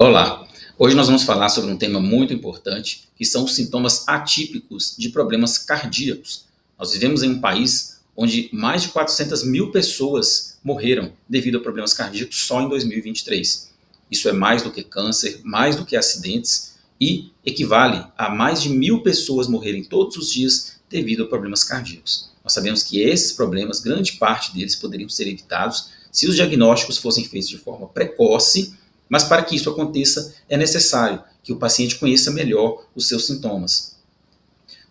Olá, hoje nós vamos falar sobre um tema muito importante, que são os sintomas atípicos de problemas cardíacos. Nós vivemos em um país onde mais de 400 mil pessoas morreram devido a problemas cardíacos só em 2023. Isso é mais do que câncer, mais do que acidentes e equivale a mais de 1.000 pessoas morrerem todos os dias devido a problemas cardíacos. Nós sabemos que esses problemas, grande parte deles poderiam ser evitados se os diagnósticos fossem feitos de forma precoce, mas para que isso aconteça, é necessário que o paciente conheça melhor os seus sintomas.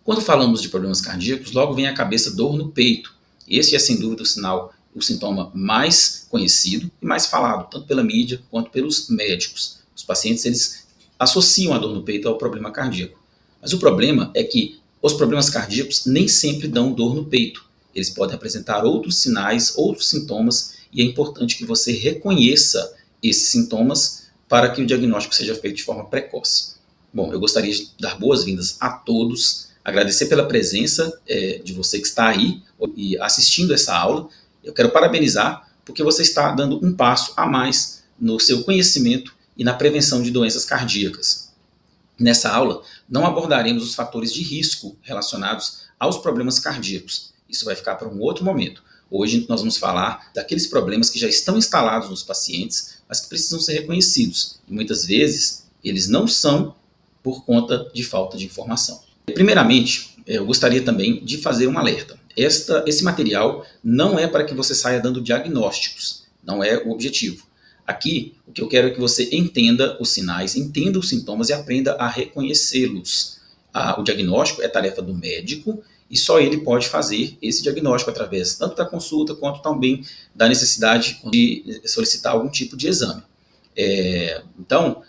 Quando falamos de problemas cardíacos, logo vem à cabeça dor no peito. Esse é, sem dúvida, o sintoma mais conhecido e mais falado, tanto pela mídia quanto pelos médicos. Os pacientes eles associam a dor no peito ao problema cardíaco. Mas o problema é que os problemas cardíacos nem sempre dão dor no peito. Eles podem apresentar outros sinais, outros sintomas, e é importante que você reconheça esses sintomas para que o diagnóstico seja feito de forma precoce. Bom, eu gostaria de dar boas-vindas a todos, agradecer pela presença de você que está aí e assistindo essa aula. Eu quero parabenizar porque você está dando um passo a mais no seu conhecimento e na prevenção de doenças cardíacas. Nessa aula, não abordaremos os fatores de risco relacionados aos problemas cardíacos. Isso vai ficar para um outro momento. Hoje nós vamos falar daqueles problemas que já estão instalados nos pacientes, mas que precisam ser reconhecidos. E muitas vezes eles não são por conta de falta de informação. Primeiramente, eu gostaria também de fazer um alerta. Esse material não é para que você saia dando diagnósticos, não é o objetivo. Aqui, o que eu quero é que você entenda os sinais, entenda os sintomas e aprenda a reconhecê-los. O diagnóstico é tarefa do médico e só ele pode fazer esse diagnóstico através tanto da consulta quanto também da necessidade de solicitar algum tipo de exame. Então,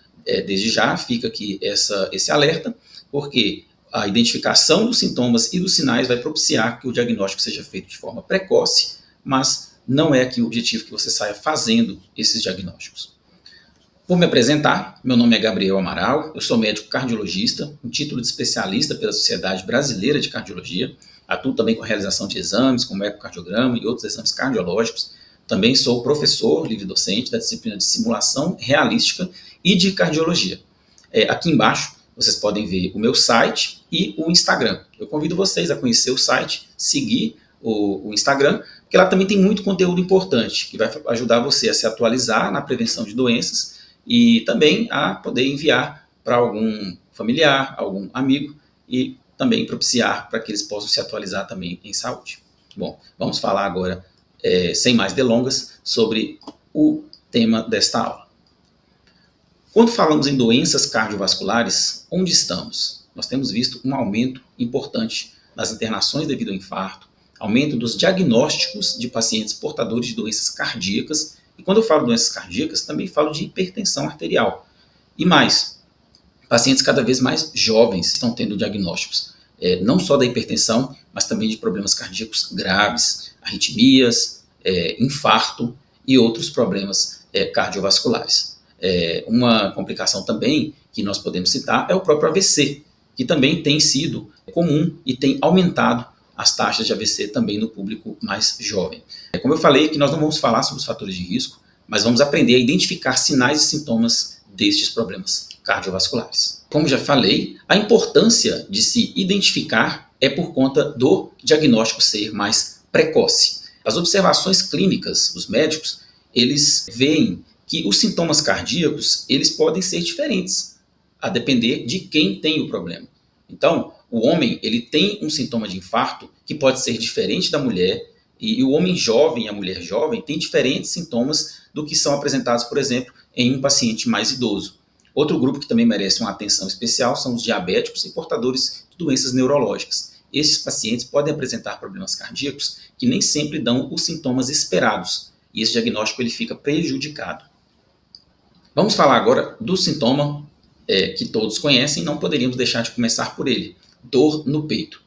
desde já fica aqui esse alerta, porque a identificação dos sintomas e dos sinais vai propiciar que o diagnóstico seja feito de forma precoce, mas não é aqui o objetivo que você saia fazendo esses diagnósticos. Vou me apresentar, meu nome é Gabriel Amaral, eu sou médico cardiologista, um título de especialista pela Sociedade Brasileira de Cardiologia, atuo também com a realização de exames, como ecocardiograma e outros exames cardiológicos. Também sou professor, livre-docente da disciplina de simulação realística e de cardiologia. Aqui embaixo vocês podem ver o meu site e o Instagram. Eu convido vocês a conhecer o site, seguir o Instagram, porque lá também tem muito conteúdo importante, que vai ajudar você a se atualizar na prevenção de doenças e também a poder enviar para algum familiar, algum amigo e também propiciar para que eles possam se atualizar também em saúde. Bom, vamos falar agora, sem mais delongas, sobre o tema desta aula. Quando falamos em doenças cardiovasculares, onde estamos? Nós temos visto um aumento importante nas internações devido ao infarto, aumento dos diagnósticos de pacientes portadores de doenças cardíacas, e quando eu falo de doenças cardíacas, também falo de hipertensão arterial. E mais, pacientes cada vez mais jovens estão tendo diagnósticos, não só da hipertensão, mas também de problemas cardíacos graves, arritmias, infarto e outros problemas cardiovasculares. Uma complicação também que nós podemos citar é o próprio AVC, que também tem sido comum e tem aumentado as taxas de AVC também no público mais jovem. Como eu falei, que nós não vamos falar sobre os fatores de risco, mas vamos aprender a identificar sinais e sintomas destes problemas cardiovasculares. Como já falei, a importância de se identificar é por conta do diagnóstico ser mais precoce. As observações clínicas dos médicos, eles veem que os sintomas cardíacos, eles podem ser diferentes, a depender de quem tem o problema. Então, o homem, ele tem um sintoma de infarto que pode ser diferente da mulher, e o homem jovem e a mulher jovem têm diferentes sintomas do que são apresentados, por exemplo, em um paciente mais idoso. Outro grupo que também merece uma atenção especial são os diabéticos e portadores de doenças neurológicas. Esses pacientes podem apresentar problemas cardíacos que nem sempre dão os sintomas esperados, e esse diagnóstico ele fica prejudicado. Vamos falar agora do sintoma que todos conhecem, não poderíamos deixar de começar por ele, dor no peito.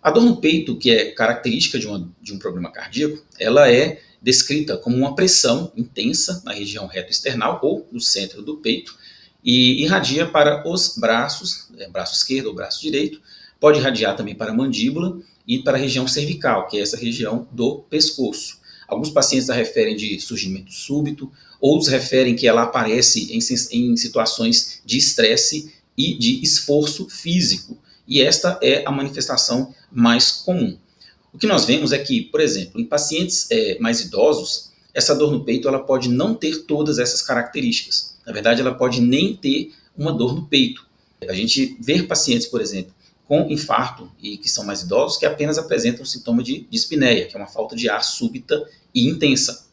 A dor no peito, que é característica de um problema cardíaco, ela é descrita como uma pressão intensa na região reto-external ou no centro do peito e irradia para os braços, braço esquerdo ou braço direito, pode irradiar também para a mandíbula e para a região cervical, que é essa região do pescoço. Alguns pacientes a referem de surgimento súbito, Outros referem que ela aparece em situações de estresse e de esforço físico. E esta é a manifestação mais comum. O que nós vemos é que, por exemplo, em pacientes mais idosos, essa dor no peito ela pode não ter todas essas características. Na verdade, ela pode nem ter uma dor no peito. A gente vê pacientes, por exemplo, com infarto e que são mais idosos, que apenas apresentam sintoma de dispneia, que é uma falta de ar súbita e intensa.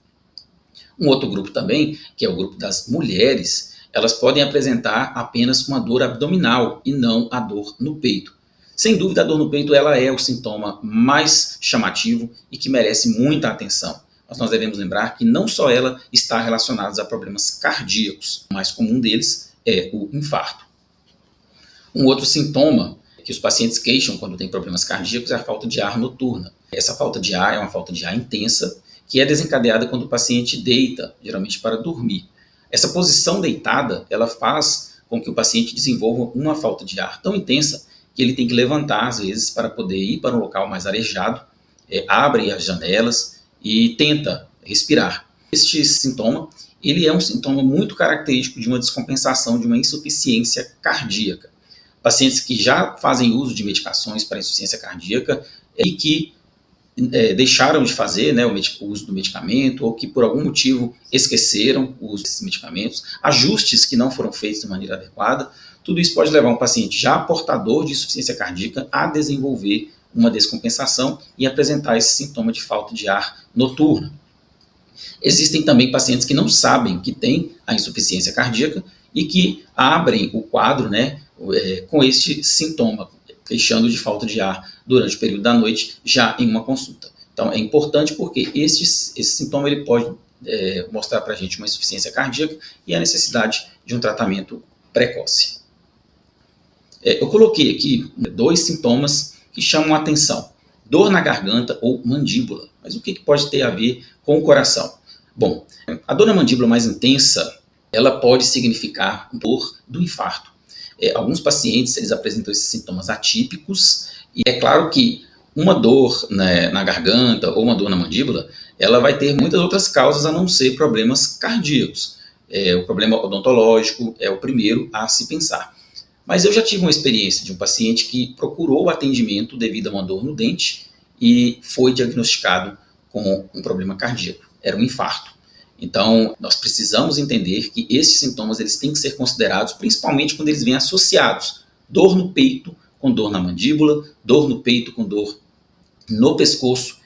Um outro grupo também, que é o grupo das mulheres, elas podem apresentar apenas uma dor abdominal e não a dor no peito. Sem dúvida, a dor no peito ela é o sintoma mais chamativo e que merece muita atenção. Mas nós devemos lembrar que não só ela está relacionada a problemas cardíacos. O mais comum deles é o infarto. Um outro sintoma que os pacientes queixam quando têm problemas cardíacos é a falta de ar noturna. Essa falta de ar é uma falta de ar intensa, que é desencadeada quando o paciente deita, geralmente para dormir. Essa posição deitada, ela faz com que o paciente desenvolva uma falta de ar tão intensa que ele tem que levantar, às vezes, para poder ir para um local mais arejado, abre as janelas e tenta respirar. Este sintoma, ele é um sintoma muito característico de uma descompensação, de uma insuficiência cardíaca. Pacientes que já fazem uso de medicações para insuficiência cardíaca e que deixaram de fazer o uso do medicamento ou que por algum motivo esqueceram o uso desses medicamentos, ajustes que não foram feitos de maneira adequada, tudo isso pode levar um paciente já portador de insuficiência cardíaca a desenvolver uma descompensação e apresentar esse sintoma de falta de ar noturna. Existem também pacientes que não sabem que têm a insuficiência cardíaca e que abrem o quadro com este sintoma, queixando de falta de ar durante o período da noite, já em uma consulta. Então, é importante porque esse sintoma ele pode mostrar para a gente uma insuficiência cardíaca e a necessidade de um tratamento precoce. Eu coloquei aqui 2 sintomas que chamam a atenção. Dor na garganta ou mandíbula. Mas o que pode ter a ver com o coração? Bom, a dor na mandíbula mais intensa, ela pode significar dor do infarto. Alguns pacientes eles apresentam esses sintomas atípicos e é claro que uma dor na garganta ou uma dor na mandíbula, ela vai ter muitas outras causas a não ser problemas cardíacos. O problema odontológico é o primeiro a se pensar. Mas eu já tive uma experiência de um paciente que procurou atendimento devido a uma dor no dente e foi diagnosticado com um problema cardíaco. Era um infarto. Então, nós precisamos entender que esses sintomas eles têm que ser considerados, principalmente quando eles vêm associados. Dor no peito com dor na mandíbula, dor no peito com dor no pescoço.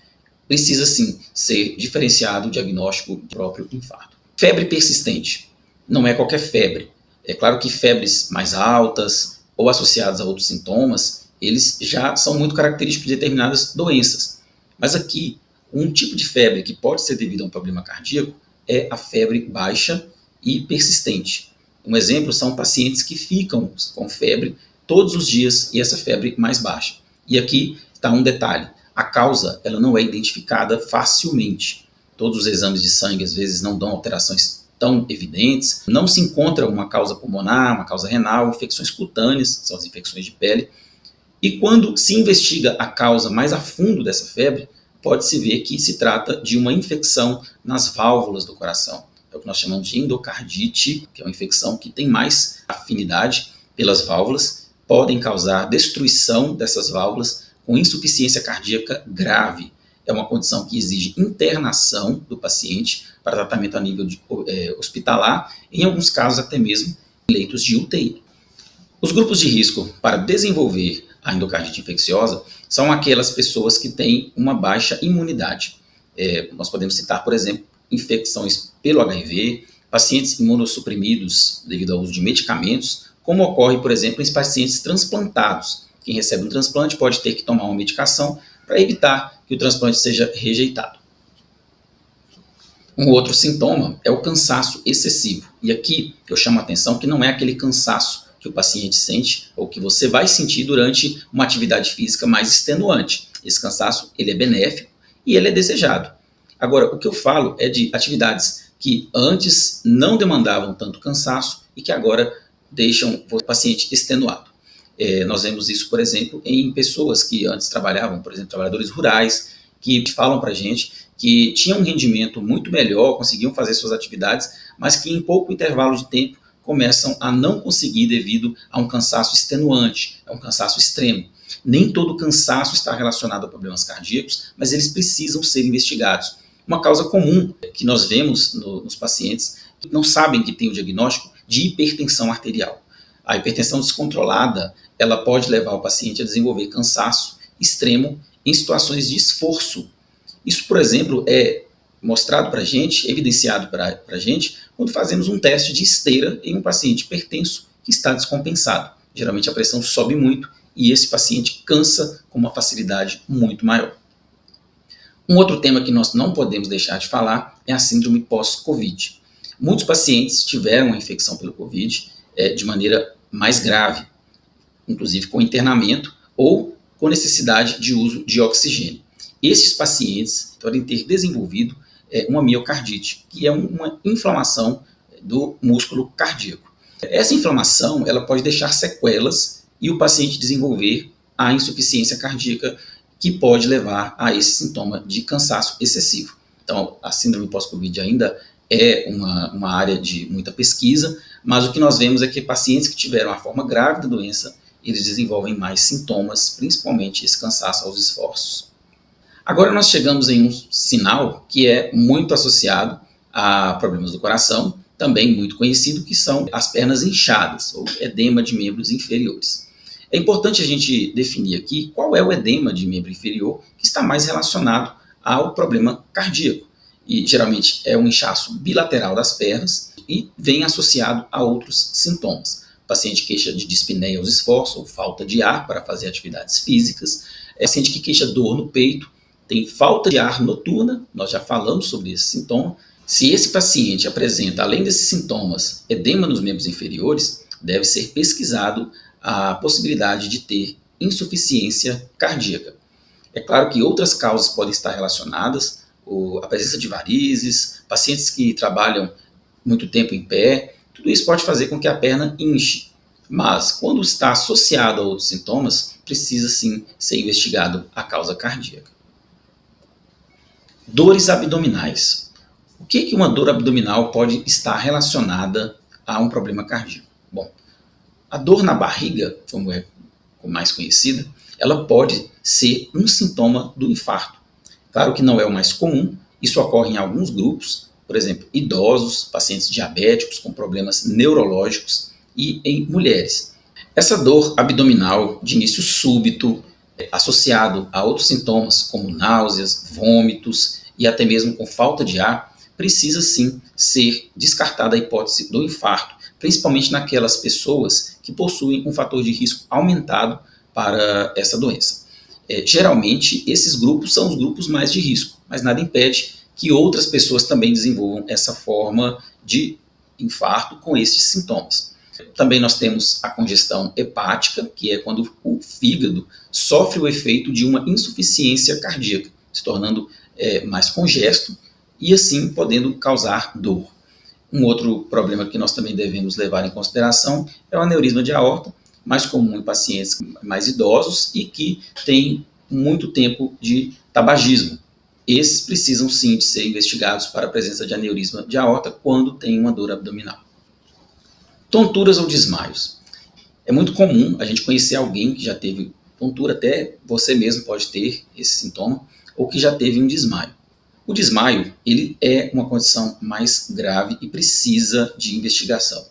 Precisa, sim, ser diferenciado o diagnóstico do próprio infarto. Febre persistente. Não é qualquer febre. É claro que febres mais altas ou associadas a outros sintomas, eles já são muito característicos de determinadas doenças. Mas aqui, um tipo de febre que pode ser devido a um problema cardíaco é a febre baixa e persistente. Um exemplo são pacientes que ficam com febre todos os dias e essa febre mais baixa. E aqui está um detalhe, a causa ela não é identificada facilmente. Todos os exames de sangue às vezes não dão alterações tão evidentes, não se encontra uma causa pulmonar, uma causa renal, infecções cutâneas, são as infecções de pele. E quando se investiga a causa mais a fundo dessa febre, pode-se ver que se trata de uma infecção nas válvulas do coração. É o que nós chamamos de endocardite, que é uma infecção que tem mais afinidade pelas válvulas, podem causar destruição dessas válvulas com insuficiência cardíaca grave. É uma condição que exige internação do paciente para tratamento a nível hospitalar, em alguns casos até mesmo leitos de UTI. Os grupos de risco para desenvolver a endocardite infecciosa são aquelas pessoas que têm uma baixa imunidade. Nós podemos citar, por exemplo, infecções pelo HIV, pacientes imunossuprimidos devido ao uso de medicamentos, como ocorre, por exemplo, em pacientes transplantados. Quem recebe um transplante pode ter que tomar uma medicação para evitar que o transplante seja rejeitado. Um outro sintoma é o cansaço excessivo. E aqui eu chamo a atenção que não é aquele cansaço que o paciente sente ou que você vai sentir durante uma atividade física mais extenuante. Esse cansaço ele é benéfico e ele é desejado. Agora, o que eu falo é de atividades que antes não demandavam tanto cansaço e que agora deixam o paciente extenuado. Nós vemos isso, por exemplo, em pessoas que antes trabalhavam, por exemplo, trabalhadores rurais, que falam para a gente que tinham um rendimento muito melhor, conseguiam fazer suas atividades, mas que em pouco intervalo de tempo começam a não conseguir devido a um cansaço extenuante, a um cansaço extremo. Nem todo cansaço está relacionado a problemas cardíacos, mas eles precisam ser investigados. Uma causa comum que nós vemos nos pacientes que não sabem que tem o diagnóstico de hipertensão arterial. A hipertensão descontrolada, ela pode levar o paciente a desenvolver cansaço extremo em situações de esforço. Isso, por exemplo, é mostrado para a gente, evidenciado para a gente, quando fazemos um teste de esteira em um paciente hipertenso que está descompensado. Geralmente a pressão sobe muito e esse paciente cansa com uma facilidade muito maior. Um outro tema que nós não podemos deixar de falar é a síndrome pós-Covid. Muitos pacientes tiveram a infecção pelo Covid de maneira mais grave, inclusive com internamento ou com necessidade de uso de oxigênio. Esses pacientes podem ter desenvolvido uma miocardite, que é uma inflamação do músculo cardíaco. Essa inflamação ela pode deixar sequelas e o paciente desenvolver a insuficiência cardíaca, que pode levar a esse sintoma de cansaço excessivo. Então, a síndrome pós-Covid ainda é uma área de muita pesquisa, mas o que nós vemos é que pacientes que tiveram a forma grave da doença, eles desenvolvem mais sintomas, principalmente esse cansaço aos esforços. Agora nós chegamos em um sinal que é muito associado a problemas do coração, também muito conhecido, que são as pernas inchadas, ou edema de membros inferiores. É importante a gente definir aqui qual é o edema de membro inferior que está mais relacionado ao problema cardíaco. E geralmente é um inchaço bilateral das pernas e vem associado a outros sintomas. O paciente queixa de dispneia aos esforços, ou falta de ar para fazer atividades físicas. É paciente que queixa dor no peito, tem falta de ar noturna, nós já falamos sobre esse sintoma. Se esse paciente apresenta, além desses sintomas, edema nos membros inferiores, deve ser pesquisado a possibilidade de ter insuficiência cardíaca. É claro que outras causas podem estar relacionadas, a presença de varizes, pacientes que trabalham muito tempo em pé, tudo isso pode fazer com que a perna inche. Mas, quando está associado a outros sintomas, precisa sim ser investigado a causa cardíaca. Dores abdominais. O que uma dor abdominal pode estar relacionada a um problema cardíaco? Bom, a dor na barriga, como é mais conhecida, ela pode ser um sintoma do infarto. Claro que não é o mais comum, isso ocorre em alguns grupos, por exemplo, idosos, pacientes diabéticos com problemas neurológicos e em mulheres. Essa dor abdominal de início súbito, associado a outros sintomas como náuseas, vômitos e até mesmo com falta de ar, precisa sim ser descartada a hipótese do infarto, principalmente naquelas pessoas que possuem um fator de risco aumentado para essa doença. Geralmente, esses grupos são os grupos mais de risco, mas nada impede que outras pessoas também desenvolvam essa forma de infarto com esses sintomas. Também nós temos a congestão hepática, que é quando o fígado sofre o efeito de uma insuficiência cardíaca, se tornando mais congesto e assim podendo causar dor. Um outro problema que nós também devemos levar em consideração é o aneurisma de aorta, mais comum em pacientes mais idosos e que têm muito tempo de tabagismo. Esses precisam sim de ser investigados para a presença de aneurisma de aorta quando tem uma dor abdominal. Tonturas ou desmaios. É muito comum a gente conhecer alguém que já teve tontura, até você mesmo pode ter esse sintoma, ou que já teve um desmaio. O desmaio ele é uma condição mais grave e precisa de investigação.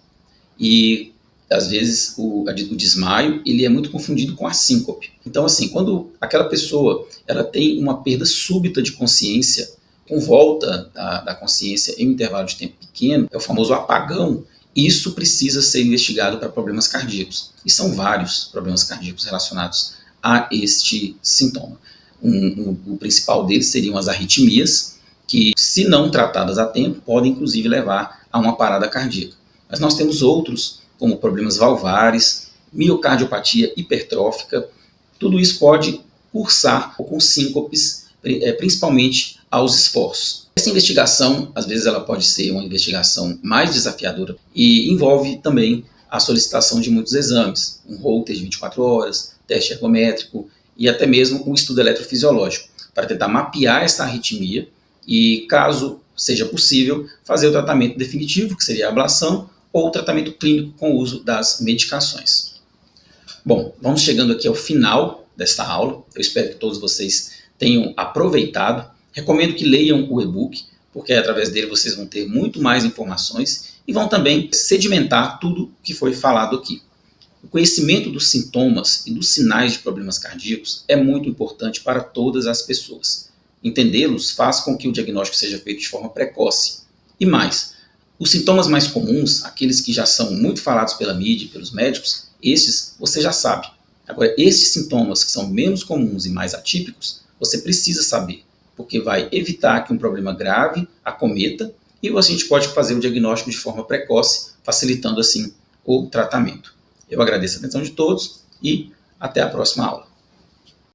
E às vezes o desmaio ele é muito confundido com a síncope. Então assim, quando aquela pessoa ela tem uma perda súbita de consciência, com volta da consciência em um intervalo de tempo pequeno, é o famoso apagão, isso precisa ser investigado para problemas cardíacos. E são vários problemas cardíacos relacionados a este sintoma. O principal deles seriam as arritmias, que se não tratadas a tempo, podem inclusive levar a uma parada cardíaca. Mas nós temos outros, como problemas valvares, miocardiopatia hipertrófica, tudo isso pode cursar com síncopes, principalmente aos esforços. Essa investigação, às vezes ela pode ser uma investigação mais desafiadora e envolve também a solicitação de muitos exames, um Holter de 24 horas, teste ergométrico e até mesmo um estudo eletrofisiológico, para tentar mapear essa arritmia e, caso seja possível, fazer o tratamento definitivo, que seria a ablação, ou o tratamento clínico com o uso das medicações. Bom, vamos chegando aqui ao final desta aula. Eu espero que todos vocês tenham aproveitado. Recomendo que leiam o e-book, porque através dele vocês vão ter muito mais informações e vão também sedimentar tudo que foi falado aqui. O conhecimento dos sintomas e dos sinais de problemas cardíacos é muito importante para todas as pessoas. Entendê-los faz com que o diagnóstico seja feito de forma precoce. E mais, os sintomas mais comuns, aqueles que já são muito falados pela mídia e pelos médicos, esses você já sabe. Agora, esses sintomas que são menos comuns e mais atípicos, você precisa saber, porque vai evitar que um problema grave acometa e a gente pode fazer o diagnóstico de forma precoce, facilitando assim o tratamento. Eu agradeço a atenção de todos e até a próxima aula.